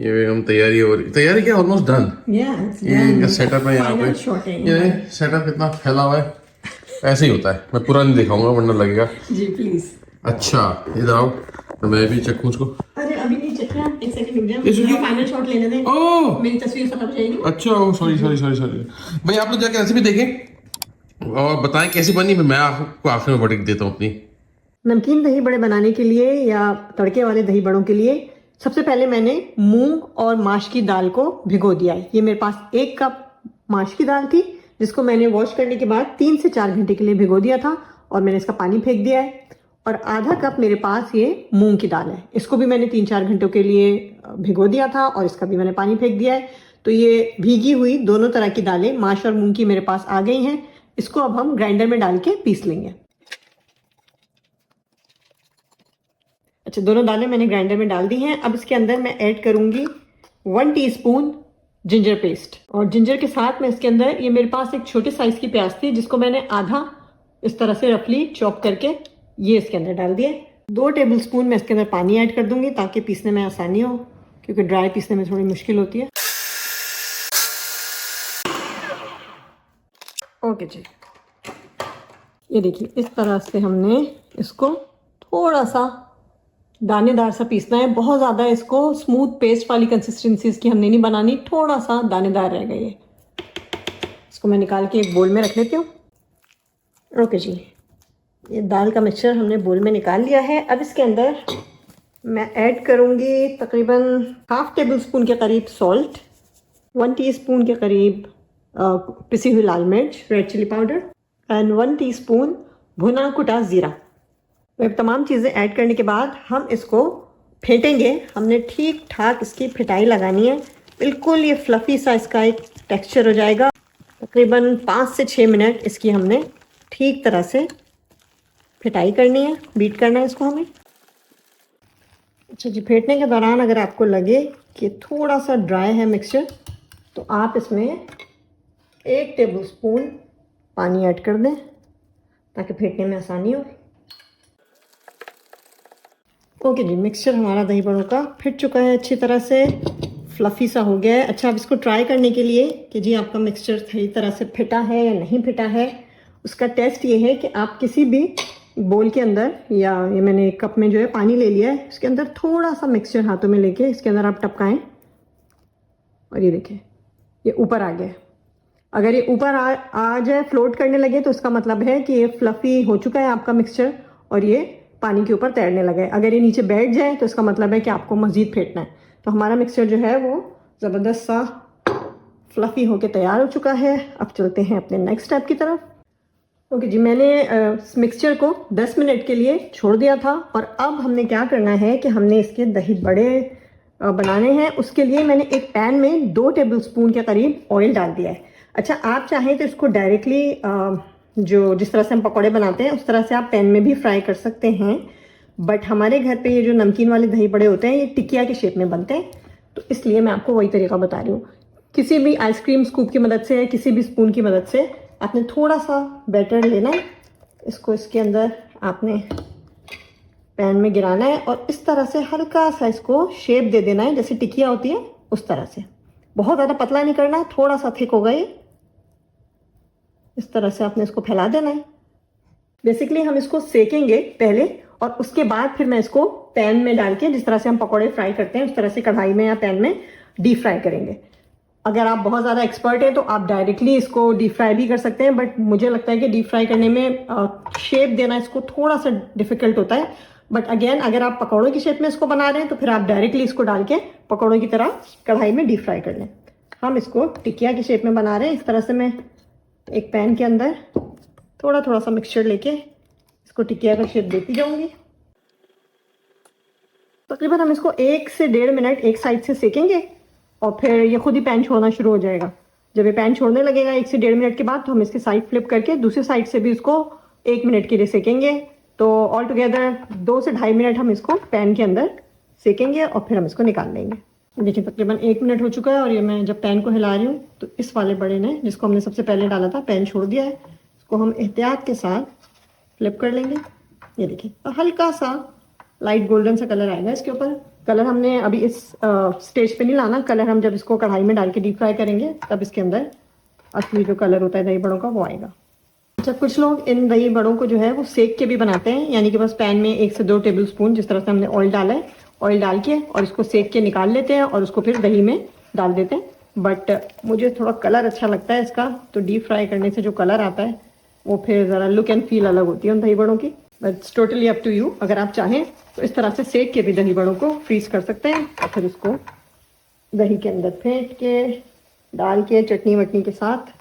ये हम तैयारी हो रही, तैयारी क्या ऑलमोस्ट डन। ये इनका सेटअप है यहाँ पे। ये सेटअप कितना फैला हुआ है, ऐसे ही होता है। मैं पूरा नहीं दिखाऊंगा वरना लगेगा। जी प्लीज। अच्छा इधर आओ तो मैं भी चखूं उसको। अरे अभी नहीं चखना, एक सेकंड रुक जाओ, मुझे फाइनल शॉट लेने दें। ओह मेरी तस्वीर सब हट जाएगी। अच्छा, सॉरी सॉरी सॉरी सॉरी भाई, आप लोग जाके रेसिपी देखें और बताएं कैसी बनी, मैं आपको आखिर में वर्डिक्ट देता हूँ अपनी। नमकीन दही बड़े बनाने के लिए या तड़के वाले दही बड़ों के लिए सबसे पहले मैंने मूंग और माश की दाल को भिगो दिया है। ये मेरे पास 1 कप माश की दाल थी जिसको मैंने वॉश करने के बाद 3 से 4 घंटे के लिए भिगो दिया था और मैंने इसका पानी फेंक दिया है। और आधा कप मेरे पास ये मूंग की दाल है, इसको भी मैंने 3-4 घंटों के लिए भिगो दिया था और इसका भी मैंने पानी फेंक दिया है। तो ये भीगी हुई दोनों तरह की दालें माश और मूंग की मेरे पास आ गई हैं। इसको अब हम ग्राइंडर में डाल के पीस लेंगे। अच्छा, दोनों दालें मैंने ग्राइंडर में डाल दी हैं। अब इसके अंदर मैं ऐड करूंगी 1 टीस्पून जिंजर पेस्ट। और जिंजर के साथ में इसके अंदर ये मेरे पास एक छोटे साइज की प्याज थी जिसको मैंने आधा इस तरह से रफली चॉप करके ये इसके अंदर डाल दिए। 2 टेबलस्पून मैं इसके अंदर पानी ऐड कर दूंगी ताकि पीसने में आसानी हो, क्योंकि ड्राई पीसने में थोड़ी मुश्किल होती है। ओके जी, ये देखिए इस तरह से हमने इसको थोड़ा सा दानेदार सा पीसना है। बहुत ज़्यादा इसको स्मूथ पेस्ट वाली कंसिस्टेंसी इसकी हमने नहीं बनानी, थोड़ा सा दानेदार रह गई है। इसको मैं निकाल के एक बोल में रख लेती हूँ। ओके जी, ये दाल का मिक्सचर हमने बोल में निकाल लिया है। अब इसके अंदर मैं ऐड करूँगी तकरीबन 1/2 टेबलस्पून के करीब सॉल्ट, 1 टीस्पून के करीब पिसी हुई लाल मिर्च red chilli powder and 1 teaspoon भुना कुटा ज़ीरा। तो तमाम चीज़ें ऐड करने के बाद हम इसको फेंटेंगे। हमने ठीक ठाक इसकी फिटाई लगानी है, बिल्कुल ये फ्लफ़ी सा इसका एक टेक्सचर हो जाएगा। तकरीबन 5 से 6 मिनट इसकी हमने ठीक तरह से फिटाई करनी है, बीट करना है इसको हमें। अच्छा जी, फेंटने के दौरान अगर आपको लगे कि थोड़ा सा ड्राई है मिक्सचर तो आप इसमें 1 टेबलस्पून पानी ऐड कर दें ताकि फेंटने में आसानी हो। ओके जी, मिक्सचर हमारा दही बड़ों का फिट चुका है, अच्छी तरह से फ्लफ़ी सा हो गया है। अच्छा, अब इसको ट्राई करने के लिए कि जी आपका मिक्सचर सही तरह से फिटा है या नहीं फिटा है, उसका टेस्ट ये है कि आप किसी भी बोल के अंदर या ये मैंने एक कप में जो है पानी ले लिया है, इसके अंदर थोड़ा सा मिक्सचर हाथों में लेके इसके अंदर आप टपकाएं और ये देखें ये ऊपर आ गया। अगर ये ऊपर आ जाए, फ्लोट करने लगे, तो इसका मतलब है कि ये फ्लफ़ी हो चुका है आपका मिक्सचर और ये पानी के ऊपर तैरने लगा है। अगर ये नीचे बैठ जाए तो इसका मतलब है कि आपको मज़ीद फेंटना है। तो हमारा मिक्सचर जो है वो ज़बरदस्त सा फ्लफ़ी होके तैयार हो चुका है। अब चलते हैं अपने नेक्स्ट स्टेप की तरफ। ओके जी, मैंने मिक्सचर को 10 मिनट के लिए छोड़ दिया था और अब हमने क्या करना है कि हमने इसके दही बड़े बनाने हैं। उसके लिए मैंने एक पैन में 2 टेबलस्पून के करीब ऑयल डाल दिया है। अच्छा, आप चाहें तो इसको डायरेक्टली जो जिस तरह से हम पकौड़े बनाते हैं उस तरह से आप पैन में भी फ्राई कर सकते हैं, बट हमारे घर पे ये जो नमकीन वाले दही बड़े होते हैं ये टिकिया के शेप में बनते हैं, तो इसलिए मैं आपको वही तरीका बता रही हूँ। किसी भी आइसक्रीम स्कूप की मदद से या किसी भी स्पून की मदद से आपने थोड़ा सा बैटर लेना है, इसको इसके अंदर आपने पैन में गिराना है और इस तरह से हल्का सा इसको शेप दे देना है, जैसे टिकिया होती है उस तरह से। बहुत ज़्यादा पतला नहीं करना है, थोड़ा सा थिक होगा ये, इस तरह से आपने इसको फैला देना है। बेसिकली हम इसको सेकेंगे पहले और उसके बाद फिर मैं इसको पैन में डाल के जिस तरह से हम पकौड़े फ्राई करते हैं उस तरह से कढ़ाई में या पैन में डीप फ्राई करेंगे। अगर आप बहुत ज़्यादा एक्सपर्ट हैं तो आप डायरेक्टली इसको डीप फ्राई भी कर सकते हैं, बट मुझे लगता है कि डीप फ्राई करने में शेप देना इसको थोड़ा सा डिफिकल्ट होता है। बट अगेन, अगर आप पकौड़ों की शेप में इसको बना रहे हैं तो फिर आप डायरेक्टली इसको डाल के पकौड़ों की तरह कढ़ाई में डीप फ्राई कर लें। हम इसको टिकिया की शेप में बना रहे हैं। इस तरह से मैं एक पैन के अंदर थोड़ा थोड़ा सा मिक्सचर लेके इसको टिकिया का शेप देती जाऊंगी। तकरीबन हम इसको 1 से 1.5 मिनट एक साइड से सेकेंगे और फिर ये खुद ही पैन छोड़ना शुरू हो जाएगा। जब ये पैन छोड़ने लगेगा 1 से 1.5 मिनट के बाद, तो हम इसकी साइड फ्लिप करके दूसरी साइड से भी इसको 1 मिनट के लिए सेकेंगे। तो ऑल टुगेदर 2 से 2.5 मिनट हम इसको पैन के अंदर सेकेंगे और फिर हम इसको निकाल लेंगे। देखिए तकरीबन 1 मिनट हो चुका है और ये मैं जब पैन को हिला रही हूँ तो इस वाले बड़े ने, जिसको हमने सबसे पहले डाला था, पैन छोड़ दिया है। इसको हम एहतियात के साथ फ्लिप कर लेंगे। ये देखिए हल्का सा लाइट गोल्डन सा कलर आएगा इसके ऊपर, कलर हमने अभी इस स्टेज पे नहीं लाना, कलर हम जब इसको कढ़ाई में डाल के डीप फ्राई करेंगे तब इसके अंदर असली जो कलर होता है दही बड़ों का वो आएगा। अच्छा, कुछ लोग इन दही बड़ों को जो है वो सेक के भी बनाते हैं, यानी कि बस पैन में 1 से 2 टेबल स्पून जिस तरह से हमने ऑयल डाला है, ऑयल डाल के और इसको सेक के निकाल लेते हैं और उसको फिर दही में डाल देते हैं। बट मुझे थोड़ा कलर अच्छा लगता है इसका, तो डीप फ्राई करने से जो कलर आता है वो फिर ज़रा लुक एंड फील अलग होती है उन दही बड़ों की। But it's totally up to you. अगर आप चाहें तो इस तरह से सेक के भी दही बड़ों को फ्रीज कर सकते हैं और फिर उसको दही के अंदर फेंट के डाल के चटनी वटनी के साथ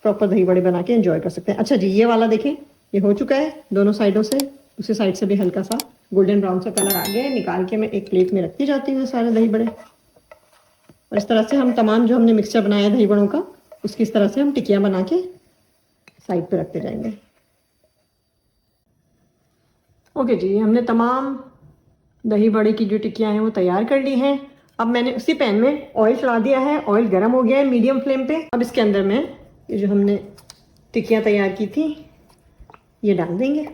प्रॉपर दही बड़े बना के एंजॉय कर सकते हैं। अच्छा जी, ये वाला देखें, ये हो चुका है दोनों साइडों से, दूसरी साइड से भी हल्का सा गोल्डन ब्राउन सा कलर आ गया है। निकाल के मैं एक प्लेट में रखती जाती हूँ सारे दही बड़े, और इस तरह से हम तमाम जो हमने मिक्सचर बनाया दही बड़ों का उसकी इस तरह से हम टिकियाँ बना के साइड पे रखते जाएंगे। ओके जी, हमने तमाम दही बड़े की जो टिकियाँ हैं वो तैयार कर ली हैं। अब मैंने उसी पैन में ऑयल चढ़ा दिया है, ऑयल गर्म हो गया है मीडियम फ्लेम पे। अब इसके अंदर मैं ये जो हमने टिकियाँ तैयार की थी ये डाल देंगे।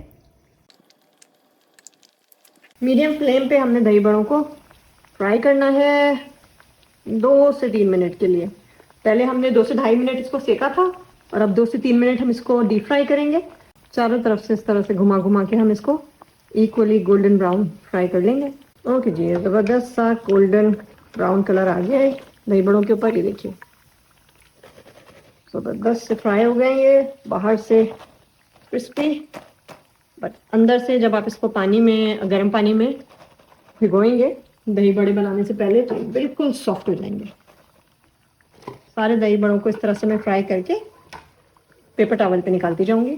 मीडियम फ्लेम पे हमने दही बड़ों को फ्राई करना है 2 से 3 मिनट के लिए। पहले हमने 2 से ढाई मिनट इसको सेका था और अब 2 से 3 मिनट हम इसको डीप फ्राई करेंगे। चारों तरफ से इस तरह से घुमा घुमा के हम इसको इक्वली गोल्डन ब्राउन फ्राई कर लेंगे। ओके जी, ज़बरदस्त सा गोल्डन ब्राउन कलर आ गया है दही बड़ों के ऊपर, ये देखिए ज़बरदस्त से फ्राई हो गए ये, बाहर से क्रिस्पी बट अंदर से जब आप इसको पानी में गर्म पानी में भिगोएंगे दही बड़े बनाने से पहले तो बिल्कुल सॉफ्ट हो जाएंगे। सारे दही बड़ों को इस तरह से मैं फ्राई करके पेपर टॉवल पे निकालती जाऊंगी।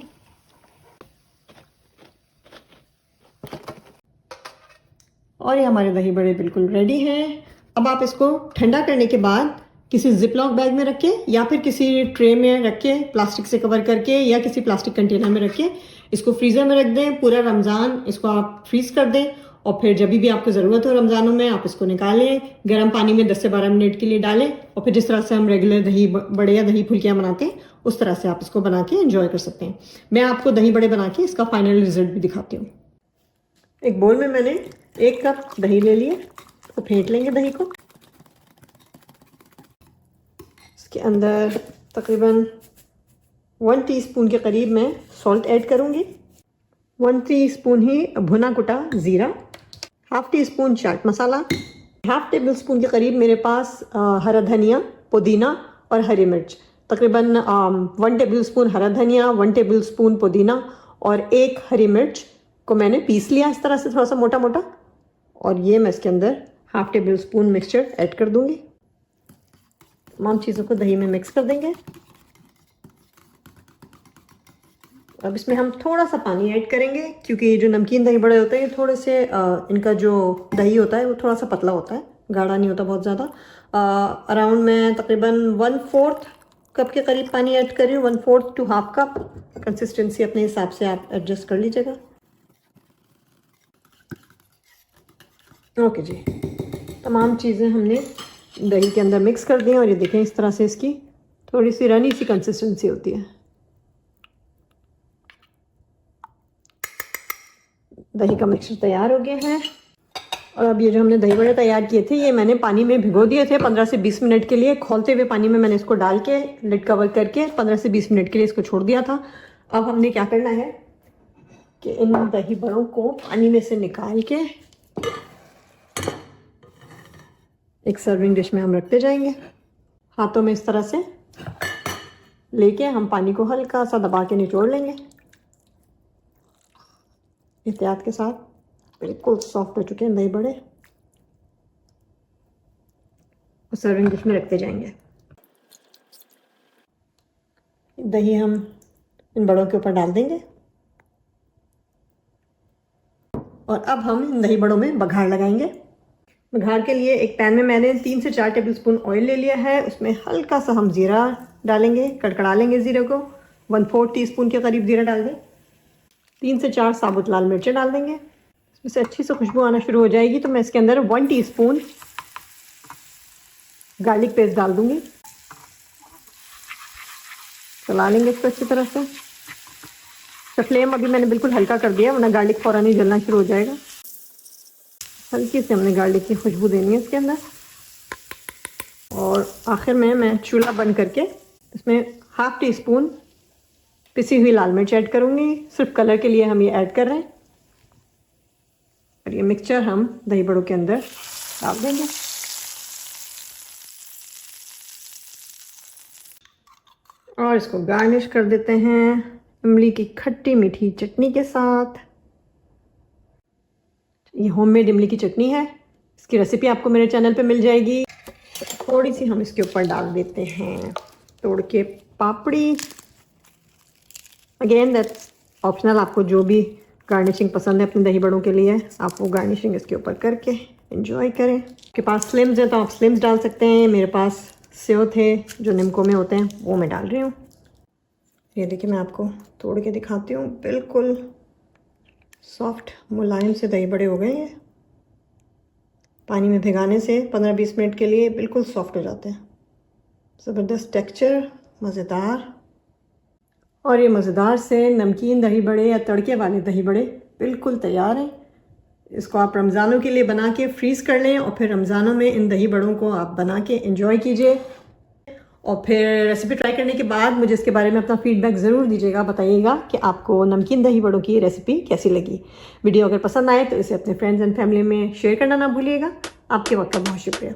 और ये हमारे दही बड़े बिल्कुल रेडी हैं। अब आप इसको ठंडा करने के बाद किसी जिपलॉक बैग में रख के या फिर किसी ट्रे में रख के प्लास्टिक से कवर करके या किसी प्लास्टिक कंटेनर में रख के इसको फ्रीज़र में रख दें। पूरा रमज़ान इसको आप फ्रीज कर दें और फिर जब भी आपको ज़रूरत हो रमज़ानों में आप इसको निकालें, गर्म पानी में 10 से 12 मिनट के लिए डालें और फिर जिस तरह से हम रेगुलर दही बड़े या दही फुल्कियाँ बनाते हैं उस तरह से आप इसको बना के एंजॉय कर सकते हैं। मैं आपको दही बड़े बना के इसका फाइनल रिजल्ट भी दिखाती हूँ। एक बोल में मैंने 1 कप दही ले लिया, तो फेंट लेंगे दही को। इसके अंदर तकरीबन 1 टीस्पून के करीब मैं सॉल्ट ऐड करूँगी, 1 टीस्पून ही भुना कुटा ज़ीरा, 1/2 teaspoon chaat masala, 1/2 table spoon के करीब मेरे पास हरा धनिया, पुदीना और हरी मिर्च, तकरीबन 1 टेबल स्पून हरा धनिया, 1 टेबल स्पून पुदीना और 1 हरी मिर्च को मैंने पीस लिया इस तरह से थोड़ा सा मोटा मोटा, और ये मैं इसके अंदर 1/2 टेबल स्पून मिक्सचर ऐड कर दूंगी। तमाम चीज़ों को दही में मिक्स कर देंगे। अब इसमें हम थोड़ा सा पानी ऐड करेंगे क्योंकि ये जो नमकीन दही बड़े होते हैं थोड़े से इनका जो दही होता है वो थोड़ा सा पतला होता है, गाढ़ा नहीं होता बहुत ज़्यादा। अराउंड मैं तकरीबन 1/4 कप के करीब पानी ऐड कर रही हूँ, 1/4 टू 1/2 कप। कंसिस्टेंसी अपने हिसाब से आप एडजस्ट कर लीजिएगा। ओके जी, तमाम चीज़ें हमने दही के अंदर मिक्स कर दी हैं और ये देखें इस तरह से इसकी थोड़ी सी रनी सी कंसिस्टेंसी होती है। दही का मिक्सचर तैयार हो गया है और अब ये जो हमने दही बड़े तैयार किए थे ये मैंने पानी में भिगो दिए थे 15 से 20 मिनट के लिए। खौलते हुए पानी में मैंने इसको डाल के लिड कवर करके 15 से 20 मिनट के लिए इसको छोड़ दिया था। अब हमने क्या करना है कि इन दही बड़ों को पानी में से निकाल के एक सर्विंग डिश में हम रखते जाएंगे। हाथों में इस तरह से लेके हम पानी को हल्का सा दबा के निचोड़ लेंगे एहतियात के साथ। बिल्कुल सॉफ्ट हो चुके हैं दही बड़े, और सर्विंग डिश में रखते जाएंगे। दही हम इन बड़ों के ऊपर डाल देंगे और अब हम इन दही बड़ों में बघार लगाएंगे। बघार के लिए एक पैन में मैंने 3 से 4 टेबल स्पून ऑयल ले लिया है, उसमें हल्का सा हम ज़ीरा डालेंगे, कड़कड़ा लेंगे ज़ीरे को। 1/4 टीस्पून के करीब ज़ीरा डाल दें। 3 से 4 साबुत लाल मिर्चें डाल देंगे। इसमें से अच्छी सी खुशबू आना शुरू हो जाएगी तो मैं इसके अंदर 1 टीस्पून गार्लिक पेस्ट डाल दूंगी। चला लेंगे इसको अच्छी तरह से। तो फ्लेम अभी मैंने बिल्कुल हल्का कर दिया वरना गार्लिक फ़ौरन ही जलना शुरू हो जाएगा। हल्की सी हमने गार्लिक की खुशबू देनी है इसके अंदर। और आखिर में मैं चूल्हा बंद करके इसमें 1/2 टीस्पून पिसी हुई लाल मिर्च ऐड करूँगी। सिर्फ कलर के लिए हम ये ऐड कर रहे हैं। और ये मिक्सचर हम दही बड़ों के अंदर डाल देंगे। और इसको गार्निश कर देते हैं इमली की खट्टी मीठी चटनी के साथ। ये होममेड इमली की चटनी है, इसकी रेसिपी आपको मेरे चैनल पे मिल जाएगी। थोड़ी सी हम इसके ऊपर डाल देते हैं तोड़ के पापड़ी। अगेन दैट्स ऑप्शनल, आपको जो भी गार्निशिंग पसंद है अपने दही बड़ों के लिए आप वो गार्निशिंग इसके ऊपर करके एंजॉय करें। आपके पास स्लिम्स हैं तो आप स्लिम्स डाल सकते हैं। मेरे पास सेव थे जो निम्को में होते हैं, वो मैं डाल रही हूँ। ये देखिए मैं आपको तोड़ के दिखाती हूँ। बिल्कुल सॉफ्ट मुलायम से दही बड़े हो गए हैं। पानी में भिगाने से 15-20 मिनट के लिए बिल्कुल सॉफ्ट हो जाते हैं। ज़बरदस्त टेक्सचर, मज़ेदार। और ये मज़ेदार से नमकीन दही बड़े या तड़के वाले दही बड़े बिल्कुल तैयार हैं। इसको आप रमज़ानों के लिए बना के फ्रीज़ कर लें और फिर रमज़ानों में इन दही बड़ों को आप बना के एंजॉय कीजिए। और फिर रेसिपी ट्राई करने के बाद मुझे इसके बारे में अपना फीडबैक ज़रूर दीजिएगा, बताइएगा कि आपको नमकीन दही बड़ों की रेसिपी कैसी लगी। वीडियो अगर पसंद आए तो इसे अपने फ्रेंड्स एंड फैमिली में शेयर करना ना भूलिएगा। आपके वक्त का बहुत शुक्रिया।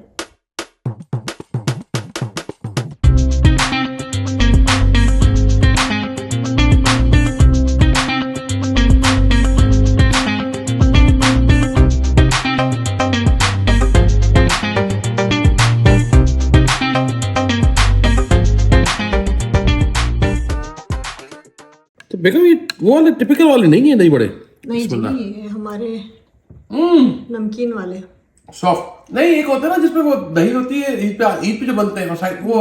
तो बेगम ये वो वाले टिपिकल वाले नहीं है दही बड़े? नहीं जी, ये हमारे नमकीन वाले सॉफ्ट नहीं, एक होता है ना जिसमें वो दही होती है ईद पे जो बनते हैं साइड में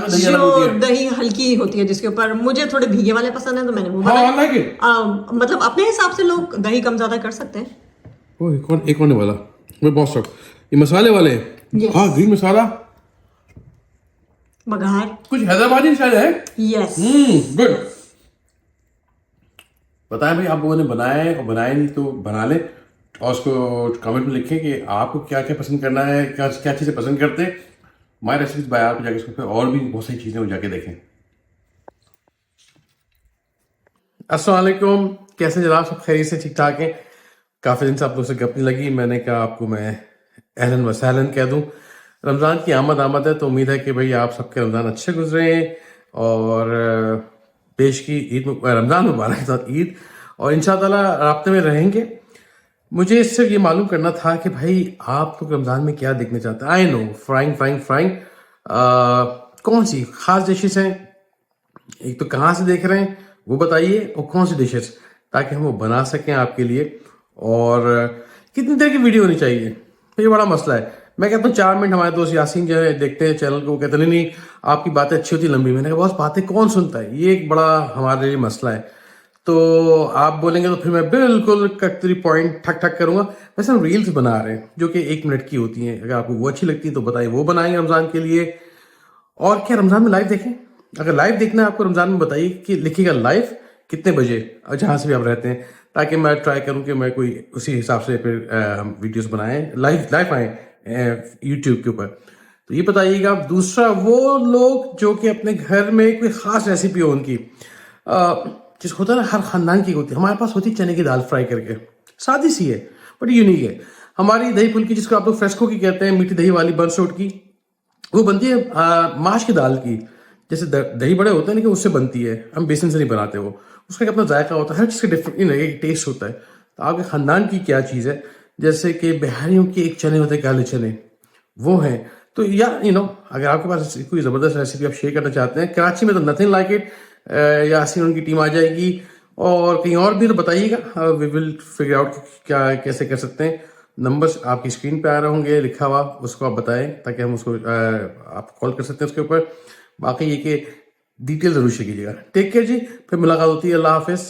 दही अलग होती है। दही हल्की होती है जिसके ऊपर। मुझे थोड़े भीगे वाले पसंद है तो मैंने वो बनाया। Like it. मतलब अपने हिसाब से लोग दही कम ज्यादा कर सकते हैं। वो एक होने वाला मैं बहुत शौक। ये मसाले वाले हाँ, ग्रीन मसाला बघार कुछ हैदराबादी शायद है। Yes good. बताएं भाई आप लोगों ने बनाए और बनाए नहीं तो बना ले और उसको कमेंट में लिखें कि आपको क्या क्या पसंद करना है, क्या क्या चीज़ें पसंद करते हैं। माय रेसिपीज बाय आप जाके उसको और भी बहुत सारी चीज़ें जाके देखें। अस्सलाम वालेकुम, कैसे जनाब? सब खैरियत से ठीक ठाक हैं? काफ़ी दिन से आप लोगों से गप नहीं लगी, मैंने कहा आपको मैं अहलन व सहलन कह दूँ। रमज़ान की आमद है तो उम्मीद है कि भाई आप सबके रमज़ान अच्छे गुजरे हैं और पेश की ईद रमज़ान मुबारक के साथ ईद, और इंशाअल्लाह राब्ते में रहेंगे। मुझे सिर्फ ये मालूम करना था कि भाई आप लोग रमज़ान में क्या देखने चाहते हैं। आई नो फ्राइंग कौन सी खास डिशेस हैं, एक तो कहाँ से देख रहे हैं वो बताइए, और कौन सी डिशेस ताकि हम वो बना सकें आपके लिए। और कितनी देर की वीडियो होनी चाहिए, ये बड़ा मसला है। मैं कहता हूँ 4 मिनट। हमारे दोस्त यासीन जो है देखते हैं चैनल को, वो कहते नहीं आपकी बातें अच्छी होती लंबी। मैंने कहा बॉस बातें कौन सुनता है, ये एक बड़ा हमारे लिए मसला है। तो आप बोलेंगे तो फिर मैं बिल्कुल कटरी पॉइंट ठक ठक करूंगा। वैसे हम रील्स बना रहे हैं जो कि 1 मिनट की होती हैं, अगर आपको वो अच्छी लगती है तो बताइए वो बनाएंगे रमज़ान के लिए। और क्या रमज़ान में लाइव देखें? अगर लाइव देखना है आपको रमज़ान में बताइए कि लिखिएगा लाइव कितने बजे और जहाँ से भी आप रहते हैं, ताकि मैं ट्राई करूँ कि मैं कोई उसी हिसाब से फिर हम वीडियोस बनाएं, लाइव आए यूट्यूब के ऊपर। तो ये बताइएगा। दूसरा, वो लोग जो कि अपने घर में कोई ख़ास रेसिपी हो उनकी, जिस होता है ना हर ख़ानदान की होती है। हमारे पास होती है चने की दाल फ्राई करके, सादी सी है बट यूनिक है। हमारी दही फुल्की जिसको आप लोग फ्रेस्को की कहते हैं, मीठी दही वाली बरसोट की, वो बनती है माश की दाल की। जैसे दही बड़े होते हैं लेकिन उससे बनती है, हम बेसन से नहीं बनाते। वो उसका एक अपना जायका होता है, हर चीज़ का डिफरेंट एक टेस्ट होता है। तो आपके ख़ानदान की क्या चीज़ है, जैसे कि बिहारियों के एक चने होते हैं काले चने, वो हैं। तो या अगर आपके पास कोई ज़बरदस्त रेसिपी आप शेयर करना चाहते हैं, कराची में तो नथिंग लाइक इट, यासीन उनकी टीम आ जाएगी। और कहीं और भी तो बताइएगा, वी विल फिगर आउट क्या कैसे कर सकते हैं। नंबर्स आपकी स्क्रीन पे आ रहे होंगे लिखा हुआ, उसको आप बताएं ताकि हम उसको आप कॉल कर सकते हैं उसके ऊपर। बाकी ये कि डिटेल जरूर शेयर कीजिएगा। टेक केयर जी, फिर मुलाकात होती है। अल्लाह हाफिज़।